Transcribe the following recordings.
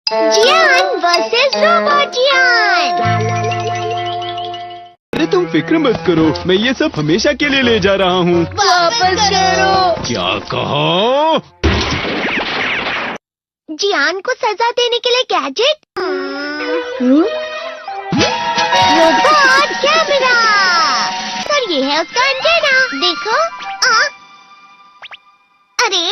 जियान versus robot जियान। अरे तुम फिक्र मत करो, मैं ये सब हमेशा के लिए ले जा रहा हूँ। वापस करो। क्या कहा? जियान को सजा देने के लिए गैजेट। Robot camera. और ये है उसका एंटेना। देखो। अरे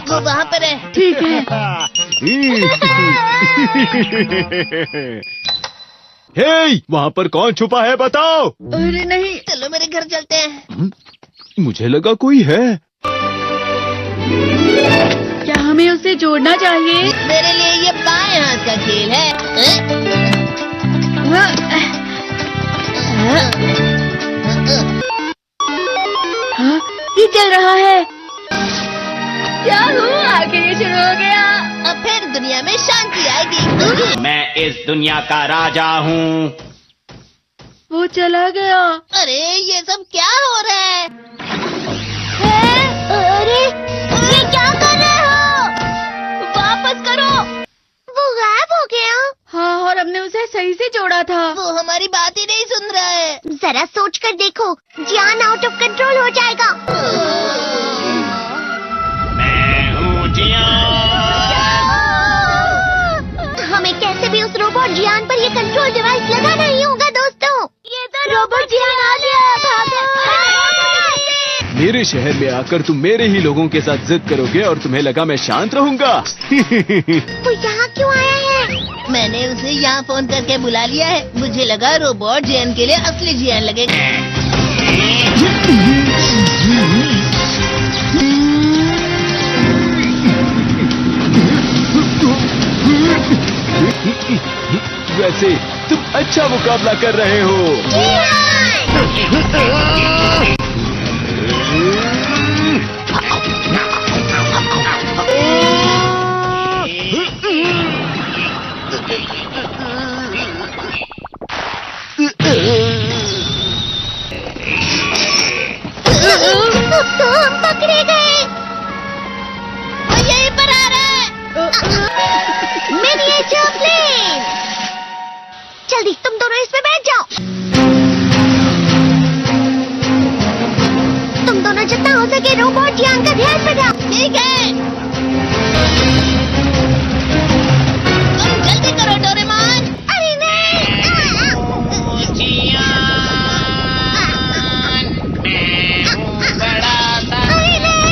वो वहाँ पर है। ठीक है। हे, वहाँ पर कौन छुपा है बताओ? अरे नहीं, चलो मेरे घर चलते हैं। मुझे लगा कोई है। क्या हमें उसे जोड़ना चाहिए? मेरे लिए ये बाएं हाथ का खेल है। हाँ, ये चल रहा है। क्या हुआ? आखिर ये शुरू हो गया। अब फिर दुनिया में शांति आएगी। मैं इस दुनिया का राजा हूँ। वो चला गया। अरे ये सब क्या हो रहा है? अरे ये क्या कर रहे हो? वापस करो। वो गायब हो गया। हाँ, और हमने उसे सही से जोड़ा था। वो हमारी बात ही नहीं सुन रहा है। जरा सोच कर देखो, जियान आउट ऑफ कंट्रोल हो जाएगा। मैं हूँ हमें कैसे भी उस रोबोट जियान पर ये कंट्रोल डिवाइस लगाना ही होगा दोस्तों। ये तो रोबोट जियान आ गया। भागो। मेरे शहर में आकर तुम मेरे ही लोगों के साथ जिद करोगे और तुम्हें लगा मैं शांत रहूंगा। वो यहाँ क्यों आया है? मैंने उसे यहाँ फोन करके बुला लिया है। मुझे लगा रोबोट जियान के लिए असली जियान लगेगा। वैसे तुम अच्छा मुकाबला कर रहे हो। तो हम पकड़े गए। वो यहीं पर आ रहा है। Miniature plane. जल्दी तुम दोनों इसमें बैठ जाओ। तुम दोनों जितना हो सके रोबोट जियान का ध्यान रखो। ठीक है। तुम जल्दी करो डोरेमोन। अरे नहीं। अरे नहीं।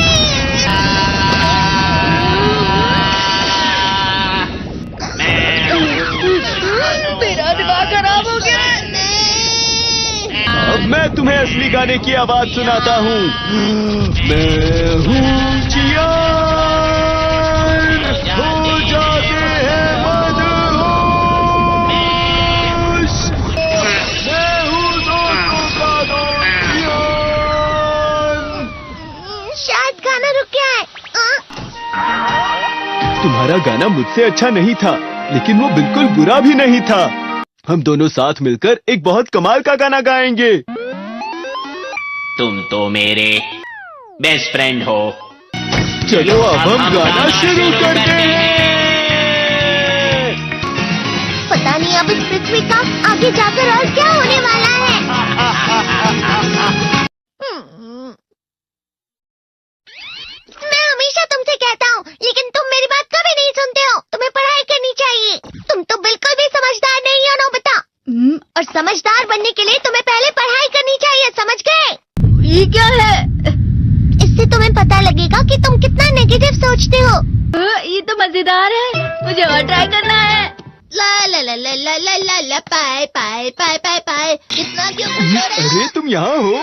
मेरा दिमाग खराब हो गया। अब मैं तुम्हें असली गाने की आवाज सुनाता हूँ। मैं हूँ जियान, हो जाते हैं मदहोश। मैं हूँ दोस्तों का दोस्त जियान। शायद गाना रुक गया है। तुम्हारा गाना मुझसे अच्छा नहीं था, लेकिन वो बिल्कुल बुरा भी नहीं था। हम दोनों साथ मिलकर एक बहुत कमाल का गाना गाएंगे। तुम तो मेरे बेस्ट फ्रेंड हो। चलो अब हम गाना शुरू करते हैं। पता नहीं अब इस पृथ्वी का आगे जाकर और क्या होने वाला है। मैं हमेशा तुमसे कहता हूँ, लेकिन तुम मेरी बात कभी नहीं सुनते हो। तुम्हें पढ़ाई करनी चाहिए। तुम तो बिल्कुल भी समझदार नहीं हो नोबिता। और समझदार बनने के लिए तुम्हें पहले पढ़ाई करनी चाहिए, समझ गए? ये क्या है? इससे तुम्हें पता लगेगा कि तुम कितना नेगेटिव सोचते हो। ये तो मजेदार है। मुझे और ट्राई करना है। ला ला ला ला ला ला ला ला पाए पाए पाए पाए पाए। इतना क्यों खुश हो रहे हो? अरे तुम यहाँ हो?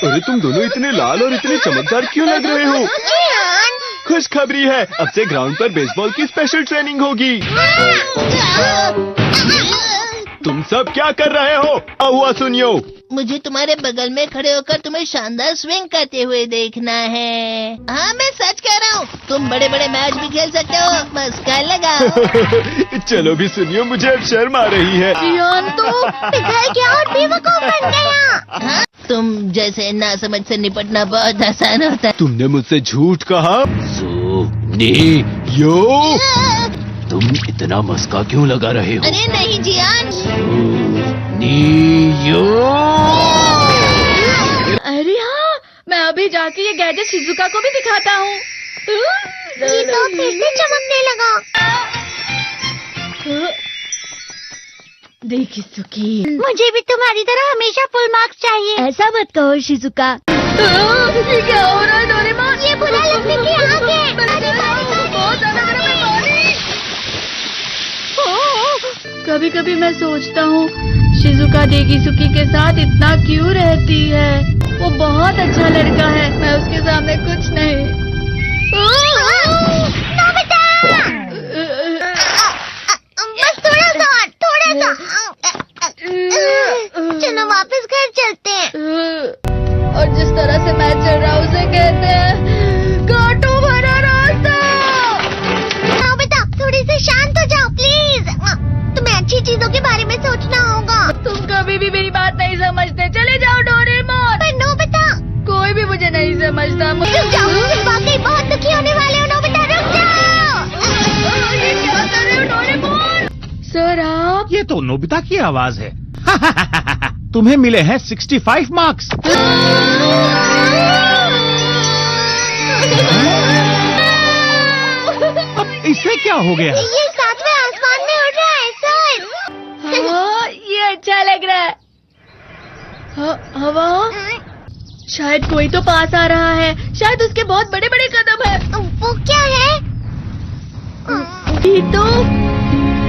अरे तुम दोनों इतने लाल और इतने चमकदार क्यों लग रहे हो? जियान। खुशखबरी है, अब से ग्राउंड पर बेसबॉल की स्पेशल ट्रेनिंग होगी। तुम सब क्या कर रहे हो? क्या हुआ सुनियो? मुझे तुम्हारे बगल में खड़े होकर तुम्हें शानदार स्विंग करते हुए देखना है। हाँ मैं सच कह रहा हूँ। तुम बड़े बड़े मैच भी खेल सकते हो, बस कर लगाओ। चलो भी सुनियो, मुझे अब शर्म आ रही है। जियान तो पिघल गया और बेवकूफ बन गया। हाँ? तुम जैसे नासमझ से निपटना बहुत आसान होता है। तुमने मुझसे झूठ कहा। सुनियो, तुम इतना मस्का क्यों लगा रहे हो? अरे नहीं जियान। नियो। अरे हाँ, मैं अभी जाके ये गैजेट शिजुका को भी दिखाता हूँ। ये तो फिर से चमकने लगा। देखी सुकी, मुझे भी तुम्हारी तरह हमेशा फुल मार्क्स चाहिए। ऐसा मत कहो शिजुका। ये क्या हो रहा है डोरेमोन? ये बुरा लगने की आग है। बहुत ज्यादा गर्म है पानी। कभी कभी मैं सोचता हूँ शिजुका डेगिसुकी के साथ इतना क्यों रहती है। वो बहुत अच्छा लड़का है, मैं उसके सामने कुछ नहीं। नोबिता! बस थोड़ा सा। चलो वापस घर चलते हैं। और जिस तरह से मैं चल रहा हूँ उसे कहते हैं कांटों भरा रास्ता। नोबिता, थोड़ी सी शांत हो जाओ प्लीज। तुम्हें अच्छी चीजों के बारे में सोचना होगा। तुम कभी भी मेरी बात नहीं समझते। चले जाओ डोरेमोन। पर नोबिता, कोई भी मुझे नहीं समझता। रुक जाओ, तुम वाकई बहुत दुखी होने वाले हो। नोबिता रुक जाओ। ये क्या कर रहे हो डोरेमोन? सर आप? ये तो नोबिता की आवाज है। तुम्हें मिले हैं 65 मार्क्स। अब इसे क्या हो गया? ये सातवें आसमान में उड़ रहा है सर। हाँ, ये अच्छा लग रहा है। हवा? शायद कोई तो पास आ रहा है। शायद उसके बहुत बड़े बड़े कदम है। वो क्या है?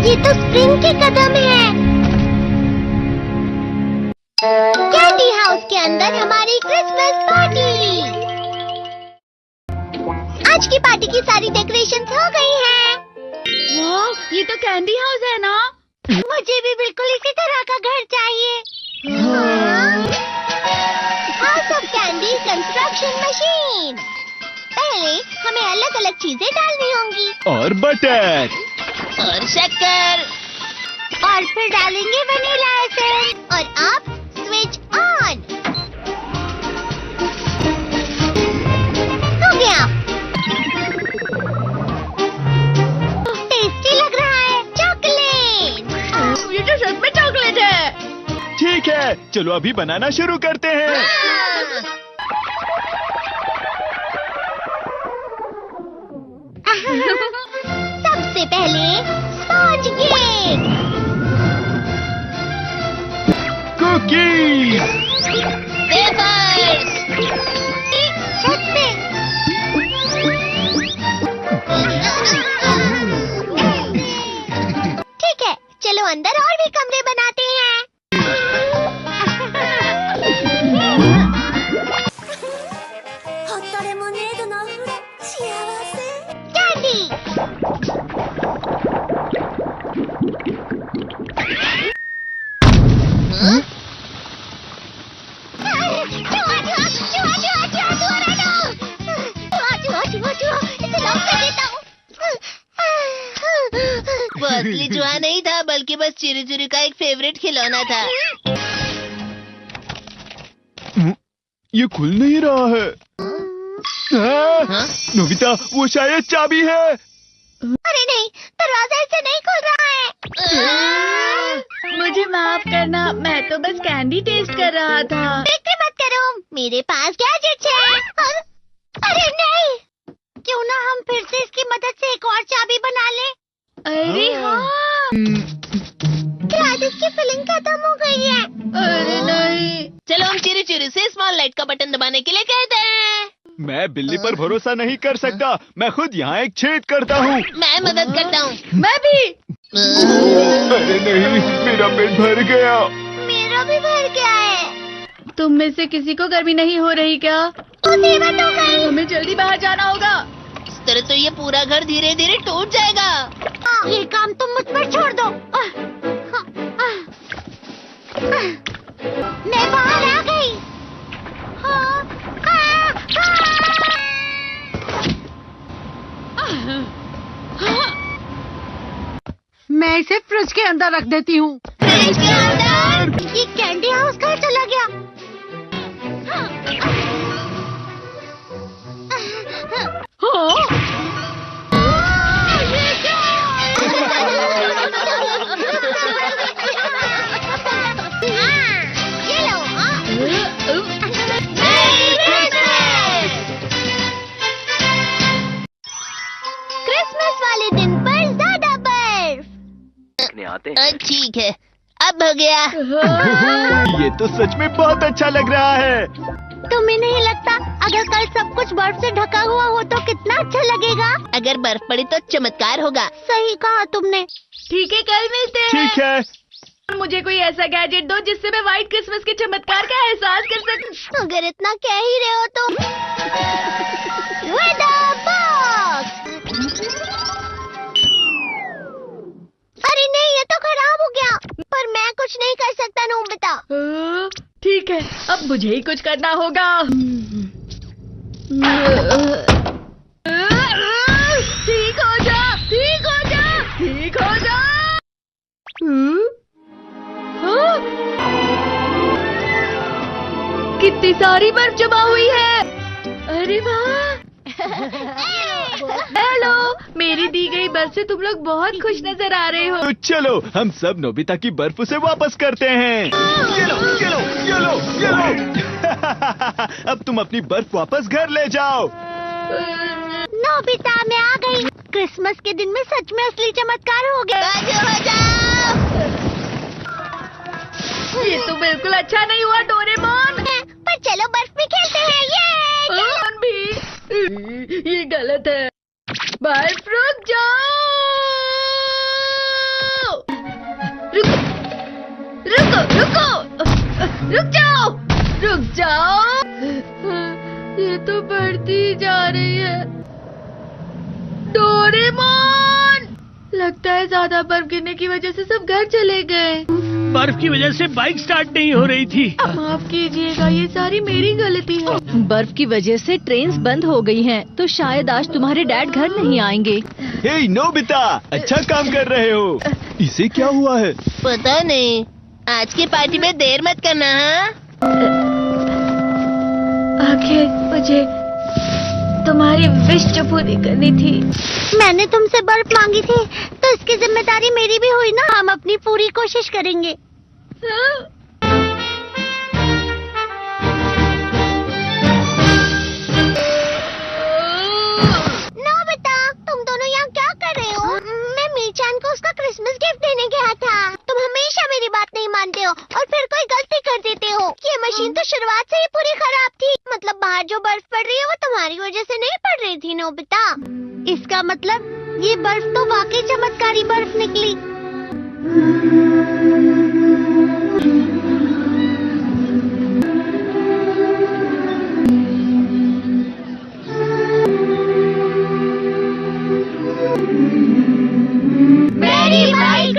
ये तो स्प्रिंग के कदम है। कैंडी हाउस के अंदर हमारी क्रिसमस पार्टी। आज की पार्टी की सारी डेकोरेशंस हो गई हैं। वाह, ये तो कैंडी हाउस है ना? मुझे भी बिल्कुल इसी तरह का घर चाहिए। House of candy construction machine. पहले हमें अलग अलग चीजें डालनी होंगी। और बटर। और शक्कर। और फिर डालेंगे वनीला एसेंस। और आप स्विच ऑन। हो गया। टेस्टी लग रहा है। चॉकलेट। ये तो सच में चॉकलेट है। ठीक है, चलो अभी बनाना शुरू करते हैं। सबसे पहले स्पॉन्ज केक। कुकीज। वेफर्स। छत पे। ठीक है, चलो अंदर और भी कमरे बनाते हैं। कैंडी। वो असली जुआ नहीं था, बल्कि बस चिरी चिरी का एक फेवरेट खिलौना था। ये खुल नहीं रहा है। नोबिता, वो शायद चाबी है। अरे नहीं, दरवाजा ऐसे नहीं खुल रहा है। मुझे माफ करना, मैं तो बस कैंडी टेस्ट कर रहा था। फिक्र मत करो, मेरे पास गैजेट्स है। अरे नहीं, क्यों ना हम फिर से इसकी मदद से एक और चाबी बना लें। अरे हाँ। शायद इसकी फिलिंग खत्म हो गई है। अरे नहीं। चलो हम चिरी चिरी से स्मॉल लाइट का बटन दबाने के लिए कहते हैं। मैं बिल्ली पर भरोसा नहीं कर सकता। मैं खुद यहाँ एक छेद करता हूँ। मैं मदद करता हूँ। मैं भी। अरे नहीं, मेरा पेट भर गया। मेरा भी भर गया है। तुम में से किसी को गर्मी नहीं हो रही क्या? मुसीबत हो गई। हमें जल्दी बाहर जाना होगा। इस तरह तो ये पूरा घर धीरे धीरे टूट जाएगा। ये काम तुम मुझ पर छोड़ दो। मैं बाहर आ गई। मैं इसे फ्रिज के अंदर रख देती हूँ। फ्रिज के अंदर? ये कैंडी हाउस कहाँ चला गया? ये क्या? आते हैं। ठीक है, अब हो गया। ये तो सच में बहुत अच्छा लग रहा है। तुम्हें नहीं लगता अगर कल सब कुछ बर्फ से ढका हुआ हो तो कितना अच्छा लगेगा? अगर बर्फ पड़ी तो चमत्कार होगा। सही कहा तुमने। ठीक है, कल मिलते हैं। ठीक है। मुझे कोई ऐसा गैजेट दो जिससे मैं व्हाइट क्रिसमस के चमत्कार का एहसास कर सकूं। अगर इतना कह ही रहे हो तो वेदर बॉक्स। अरे नहीं, ये तो खराब हो गया। पर मैं कुछ नहीं कर सकता नोबिता। ठीक है, अब मुझे ही कुछ करना होगा। ठीक हो जा, ठीक हो जा, ठीक हो जा। कितनी सारी बर्फ जमा हुई है। अरे वाह। हेलो, मेरी दी गई बर्फ से तुम लोग बहुत खुश नजर आ रहे हो। तो चलो हम सब नोबिता की बर्फ उसे वापस करते हैं। ये लो, ये लो, ये लो, ये लो। अब तुम अपनी बर्फ वापस घर ले जाओ। नोबिता, मैं आ गई। क्रिसमस के दिन में सच में असली चमत्कार हो गया। बाजू हो जाओ। ये तो बिल्कुल अच्छा नहीं हुआ डोरेमोन। पर चलो बर्फ में खेलते हैं। ये डोरेमोन भी, ये गलत है। बर्फ रुक जाओ। रुको, रुको, रुको, रुक जाओ, रुक जाओ। ये तो बढ़ती जा रही है। डोरेमोन, लगता है ज्यादा बर्फ गिरने की वजह से सब घर चले गए। बर्फ की वजह से बाइक स्टार्ट नहीं हो रही थी। माफ कीजिएगा, ये सारी मेरी गलती है। बर्फ की वजह से ट्रेन्स बंद हो गई हैं, तो शायद आज तुम्हारे डैड घर नहीं आएंगे। हे नोबिता, अच्छा काम कर रहे हो। इसे क्या हुआ है? पता नहीं, आज की पार्टी में देर मत करना। हाँ, आखिर मुझे तुम्हारी विश जो पूरी करनी थी। मैंने तुमसे बर्फ मांगी थी, तो इसकी जिम्मेदारी मेरी भी हुई ना। हम अपनी पूरी कोशिश करेंगे। नोबिता, तुम दोनों यहाँ क्या कर रहे हो? मैं मीचान को उसका क्रिसमस गिफ्ट देने गया था। तुम हमेशा मेरी बात नहीं मानते हो और फिर कोई गलती कर देते हो। ये मशीन तो शुरुआत से ही पूरी खराब थी। मतलब बाहर जो बर्फ पड़ रही है वो तुम्हारी वजह से नहीं पड़ रही थी नोबिता। इसका मतलब ये बर्फ तो वाकई चमत्कारी बर्फ निकली। मेरी बाइक